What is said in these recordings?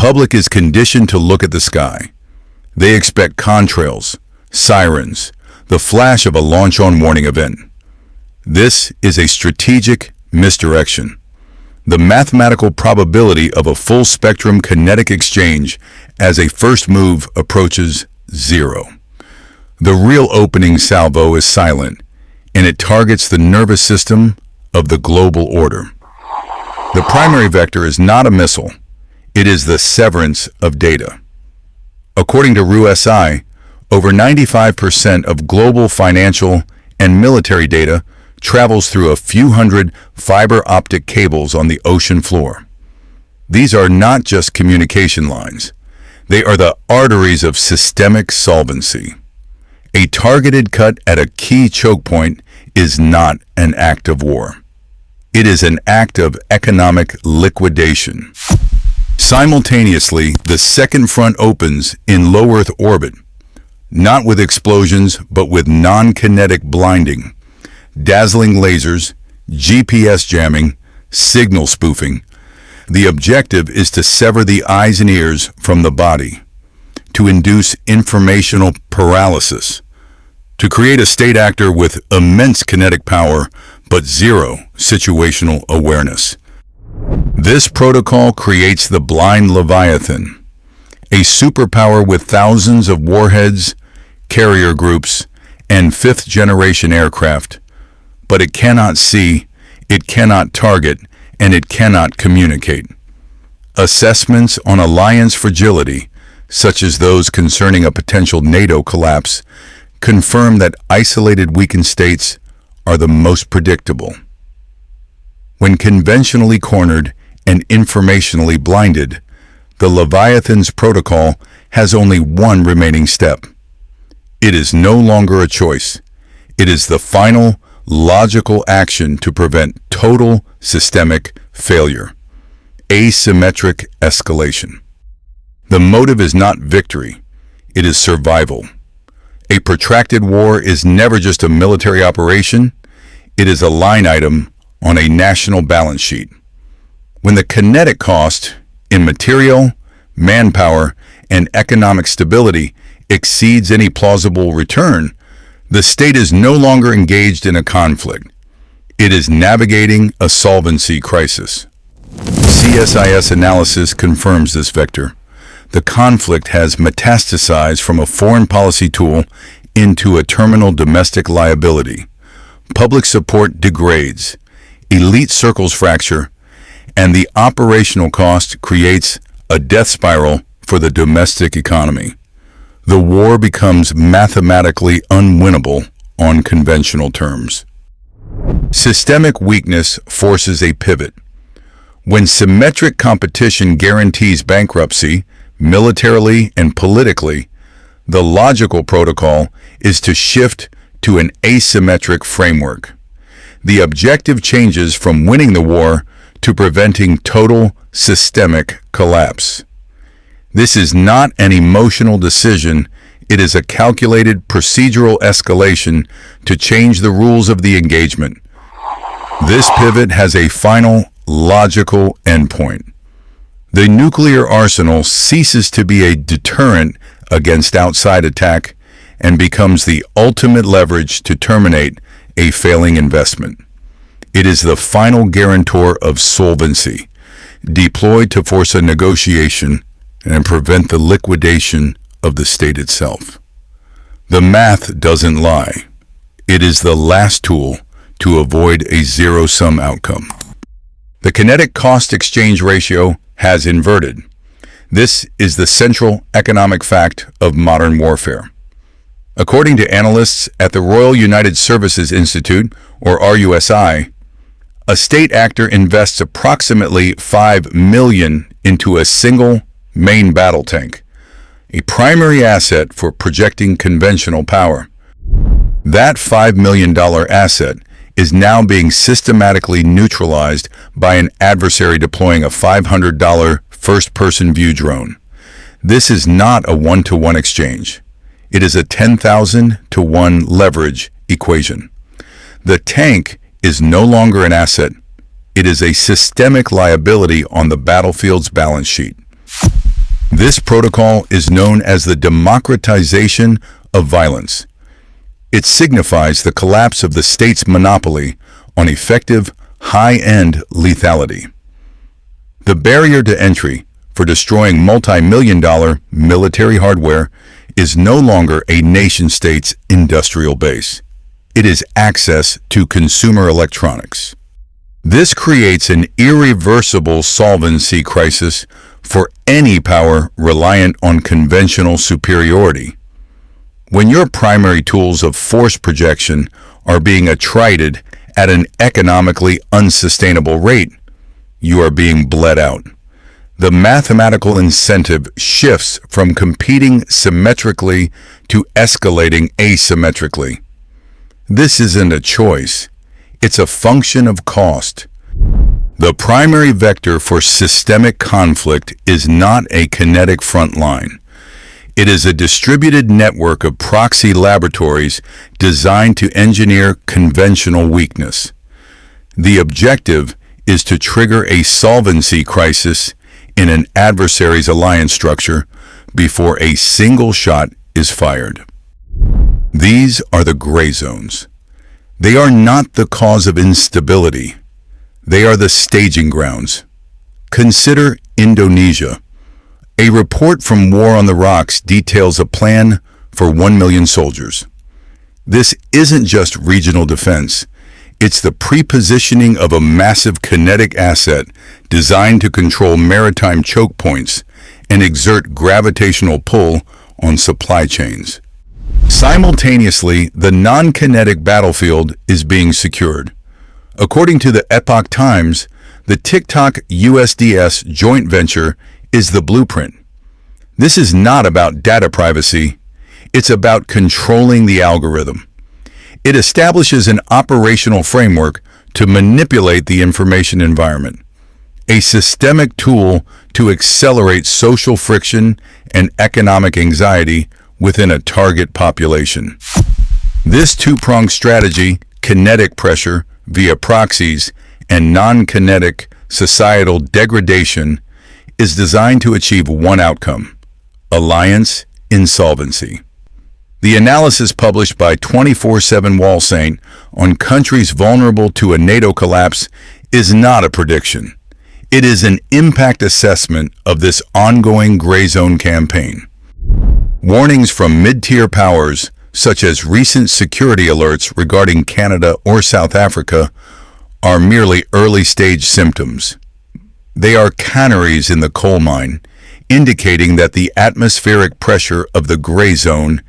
public is conditioned to look at the sky. They expect contrails, sirens, the flash of a launch-on warning event. This is a strategic misdirection. The mathematical probability of a full-spectrum kinetic exchange as a first move approaches zero. The real opening salvo is silent, and it targets the nervous system of the global order. The primary vector is not a missile. It is the severance of data. According to RUSI, over 95% of global financial and military data travels through a few hundred fiber optic cables on the ocean floor. These are not just communication lines. They are the arteries of systemic solvency. A targeted cut at a key choke point is not an act of war. It is an act of economic liquidation. Simultaneously, the second front opens in low Earth orbit, not with explosions, but with non-kinetic blinding, dazzling lasers, GPS jamming, signal spoofing. The objective is to sever the eyes and ears from the body, to induce informational paralysis, to create a state actor with immense kinetic power but zero situational awareness. This protocol creates the blind Leviathan, a superpower with thousands of warheads, carrier groups, and fifth-generation aircraft, but it cannot see, it cannot target, and it cannot communicate. Assessments on alliance fragility, such as those concerning a potential NATO collapse, confirm that isolated weakened states are the most predictable. When conventionally cornered and informationally blinded, the Leviathan's protocol has only one remaining step. It is no longer a choice. It is the final, logical action to prevent total systemic failure. Asymmetric escalation. The motive is not victory. It is survival. A protracted war is never just a military operation. It is a line item on a national balance sheet. When the kinetic cost in material, manpower, and economic stability exceeds any plausible return, the state is no longer engaged in a conflict. It is navigating a solvency crisis. CSIS analysis confirms this vector. The conflict has metastasized from a foreign policy tool into a terminal domestic liability. Public support degrades, elite circles fracture, and the operational cost creates a death spiral for the domestic economy. The war becomes mathematically unwinnable on conventional terms. Systemic weakness forces a pivot. When symmetric competition guarantees bankruptcy, militarily and politically, the logical protocol is to shift to an asymmetric framework. The objective changes from winning the war to preventing total systemic collapse. This is not an emotional decision. It is a calculated procedural escalation to change the rules of the engagement. This pivot has a final, logical endpoint. The nuclear arsenal ceases to be a deterrent against outside attack and becomes the ultimate leverage to terminate a failing investment. It is the final guarantor of solvency, deployed to force a negotiation and prevent the liquidation of the state itself. The math doesn't lie. It is the last tool to avoid a zero-sum outcome. The kinetic cost-exchange ratio has inverted. This is the central economic fact of modern warfare. According to analysts at the Royal United Services Institute, or RUSI, a state actor invests approximately $5 million into a single main battle tank, a primary asset for projecting conventional power. That $5 million asset is now being systematically neutralized by an adversary deploying a $500 first-person view drone. This is not a one-to-one exchange. It is a 10,000-to-1 leverage equation. The tank is no longer an asset. It is a systemic liability on the battlefield's balance sheet. This protocol is known as the democratization of violence. It signifies the collapse of the state's monopoly on effective, high-end lethality. The barrier to entry for destroying multi-million-dollar military hardware is no longer a nation-state's industrial base. It is access to consumer electronics. This creates an irreversible solvency crisis for any power reliant on conventional superiority. When your primary tools of force projection are being attrited at an economically unsustainable rate, you are being bled out. The mathematical incentive shifts from competing symmetrically to escalating asymmetrically. This isn't a choice. It's a function of cost. The primary vector for systemic conflict is not a kinetic front line. It is a distributed network of proxy laboratories designed to engineer conventional weakness. The objective is to trigger a solvency crisis in an adversary's alliance structure before a single shot is fired. These are the gray zones. They are not the cause of instability. They are the staging grounds. Consider Indonesia. A report from War on the Rocks details a plan for 1 million soldiers. This isn't just regional defense. It's the prepositioning of a massive kinetic asset designed to control maritime choke points and exert gravitational pull on supply chains. Simultaneously, the non-kinetic battlefield is being secured. According to the Epoch Times, the TikTok USDS joint venture is the blueprint. This is not about data privacy. It's about controlling the algorithm. It establishes an operational framework to manipulate the information environment, a systemic tool to accelerate social friction and economic anxiety within a target population. This two-pronged strategy, kinetic pressure via proxies and non-kinetic societal degradation, is designed to achieve one outcome: alliance insolvency. The analysis published by 24/7 Wallsaint on countries vulnerable to a NATO collapse is not a prediction. It is an impact assessment of this ongoing gray zone campaign. Warnings from mid-tier powers, such as recent security alerts regarding Canada or South Africa, are merely early-stage symptoms. They are canaries in the coal mine, indicating that the atmospheric pressure of the gray zone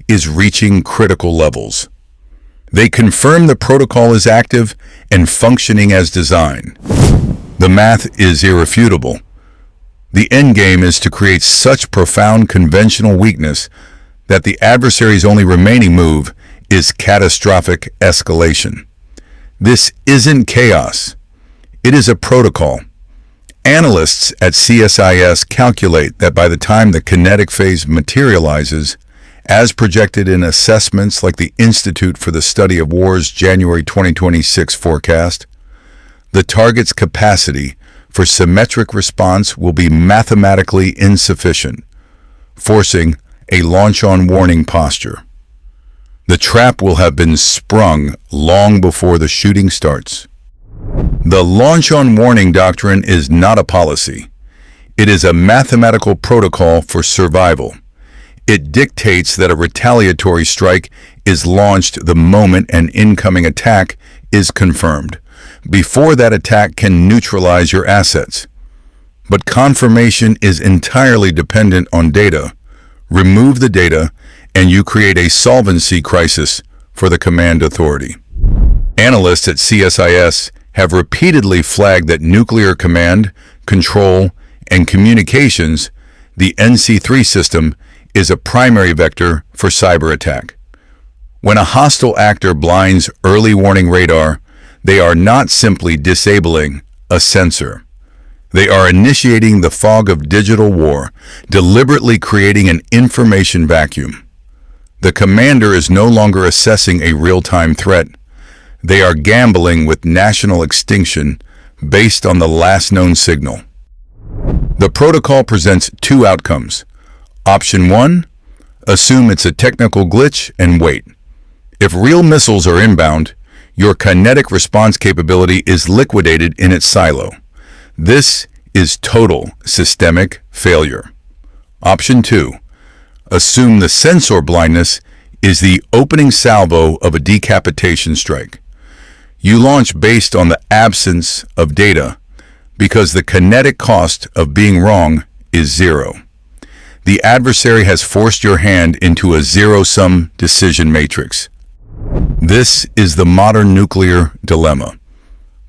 is reaching critical levels. They confirm the protocol is active and functioning as designed. The math is irrefutable. The endgame is to create such profound conventional weakness that the adversary's only remaining move is catastrophic escalation. This isn't chaos. It is a protocol. Analysts at CSIS calculate that by the time the kinetic phase materializes, as projected in assessments like the Institute for the Study of War's January 2026 forecast, the target's capacity for symmetric response will be mathematically insufficient, forcing a launch-on-warning posture. The trap will have been sprung long before the shooting starts. The launch-on-warning doctrine is not a policy. It is a mathematical protocol for survival. It dictates that a retaliatory strike is launched the moment an incoming attack is confirmed, before that attack can neutralize your assets. But confirmation is entirely dependent on data. Remove the data, and you create a solvency crisis for the command authority. Analysts at CSIS have repeatedly flagged that nuclear command, control, and communications, the NC3 system, is a primary vector for cyber attack. When a hostile actor blinds early warning radar, they are not simply disabling a sensor. They are initiating the fog of digital war, deliberately creating an information vacuum. The commander is no longer assessing a real-time threat. They are gambling with national extinction based on the last known signal. The protocol presents two outcomes. Option 1, assume it's a technical glitch and wait. If real missiles are inbound, your kinetic response capability is liquidated in its silo. This is total systemic failure. Option 2, assume the sensor blindness is the opening salvo of a decapitation strike. You launch based on the absence of data because the kinetic cost of being wrong is zero. The adversary has forced your hand into a zero-sum decision matrix. This is the modern nuclear dilemma.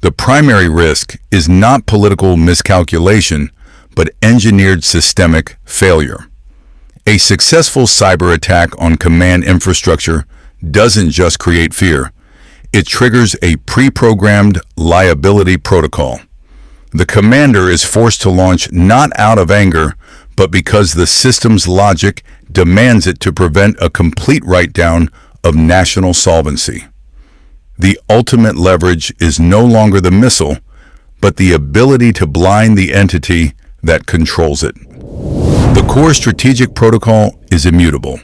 The primary risk is not political miscalculation, but engineered systemic failure. A successful cyber attack on command infrastructure doesn't just create fear. It triggers a pre-programmed liability protocol. The commander is forced to launch not out of anger, but because the system's logic demands it to prevent a complete write-down of national solvency. The ultimate leverage is no longer the missile, but the ability to blind the entity that controls it. The core strategic protocol is immutable.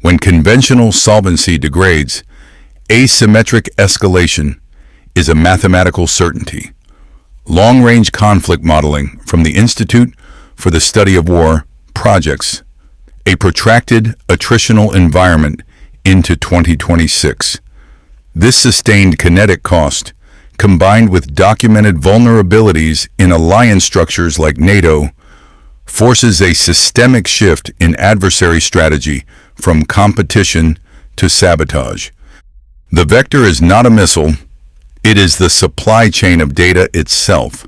When conventional solvency degrades, asymmetric escalation is a mathematical certainty. Long-range conflict modeling from the Institute for the Study of War projects a protracted attritional environment into 2026. This sustained kinetic cost, combined with documented vulnerabilities in alliance structures like NATO, forces a systemic shift in adversary strategy from competition to sabotage. The vector is not a missile, it is the supply chain of data itself.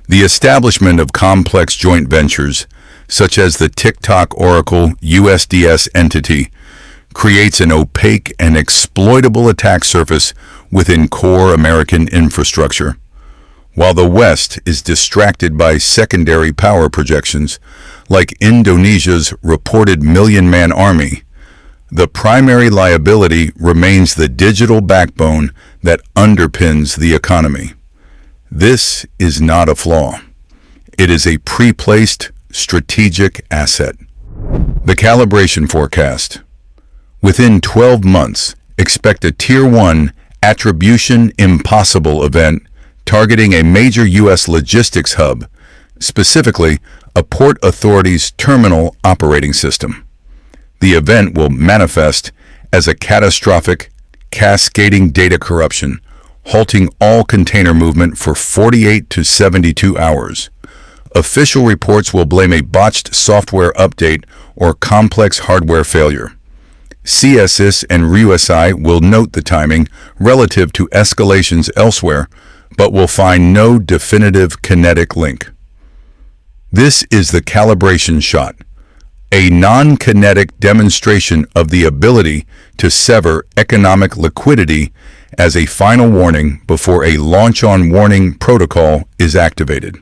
The establishment of complex joint ventures, such as the TikTok Oracle USDS entity, creates an opaque and exploitable attack surface within core American infrastructure. While the West is distracted by secondary power projections, like Indonesia's reported million-man army, the primary liability remains the digital backbone that underpins the economy. This is not a flaw. It is a pre-placed strategic asset. The calibration forecast. Within 12 months, expect a Tier 1 attribution impossible event targeting a major U.S. logistics hub, specifically a port authority's terminal operating system. The event will manifest as a catastrophic, cascading data corruption, halting all container movement for 48 to 72 hours. Official reports will blame a botched software update or complex hardware failure. CSIS and RUSI will note the timing relative to escalations elsewhere, but will find no definitive kinetic link. This is the calibration shot, a non-kinetic demonstration of the ability to sever economic liquidity as a final warning before a launch-on warning protocol is activated.